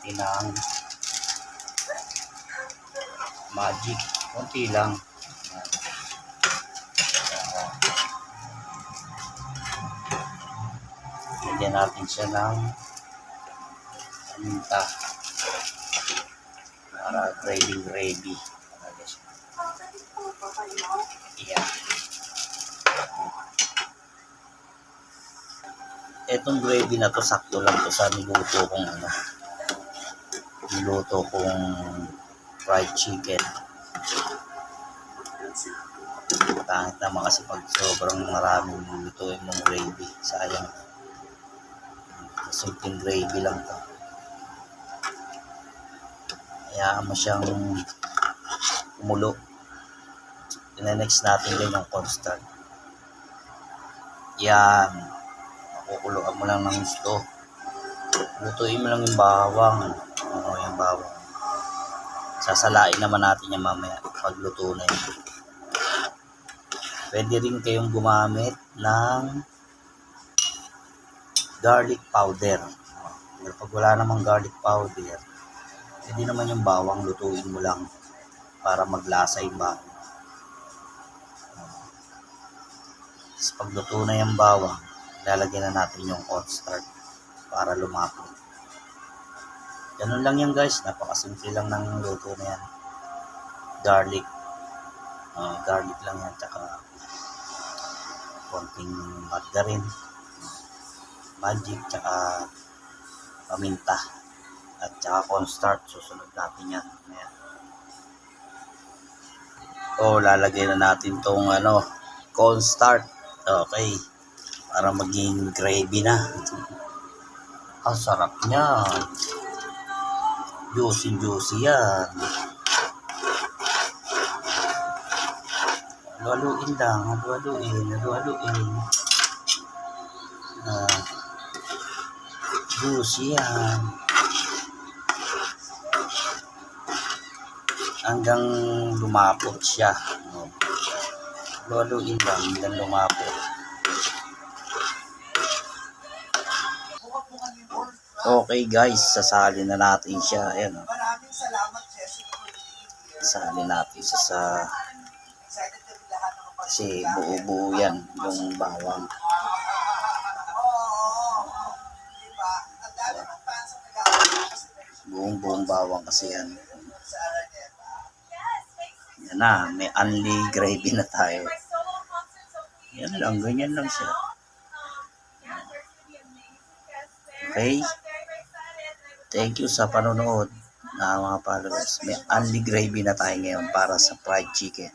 natin ng magic. Konti lang. Lagyan natin siya ng paminta para gravy. Yan. Etong gravy na to, sakto lang to sa niluto kong fried chicken. Pangit naman kasi pag sobrang maraming lutuin mong gravy, sayang. Simpleng gravy lang to. Hayaan mo siyang kumulo. Next natin din yung cornstarch. Yan. Makukuluan mo lang ng gusto. Lutuin mo lang yung bawang. Yung bawang. Sasalain naman natin yan mamaya pag luto na yun. Pwede rin kayong gumamit ng garlic powder. Pero pag wala namang garlic powder, pwede naman yung bawang, lutuin mo lang para maglasa yung bawang. Tapos pag luto na yung bawang, lalagyan na natin yung cornstarch para lumapot. Ganun lang yan guys, napakasimple lang ng luto na yan. Garlic lang yan, tsaka konting margarine, magic, tsaka paminta, at tsaka cornstarch. Susunod natin yan. Ayan. Lalagay na natin tong cornstarch. Okay, para maging gravy na. Ang sarap niya, juicy yan. Haluin lang, haluin. Juicy yan. Hanggang lumapot siya. Haluin lang hanggang lumapot. Okay guys, sasalin na natin siya. Ayan. Sasalin natin siya sa... Kasi buo-buo yan yung bawang. Buong bawang kasi yan. Yan na, may only gravy na tayo. Yan lang, ganyan lang siya. Okay? Thank you sa panonood na mga followers. May only gravy na tayo ngayon para sa fried chicken.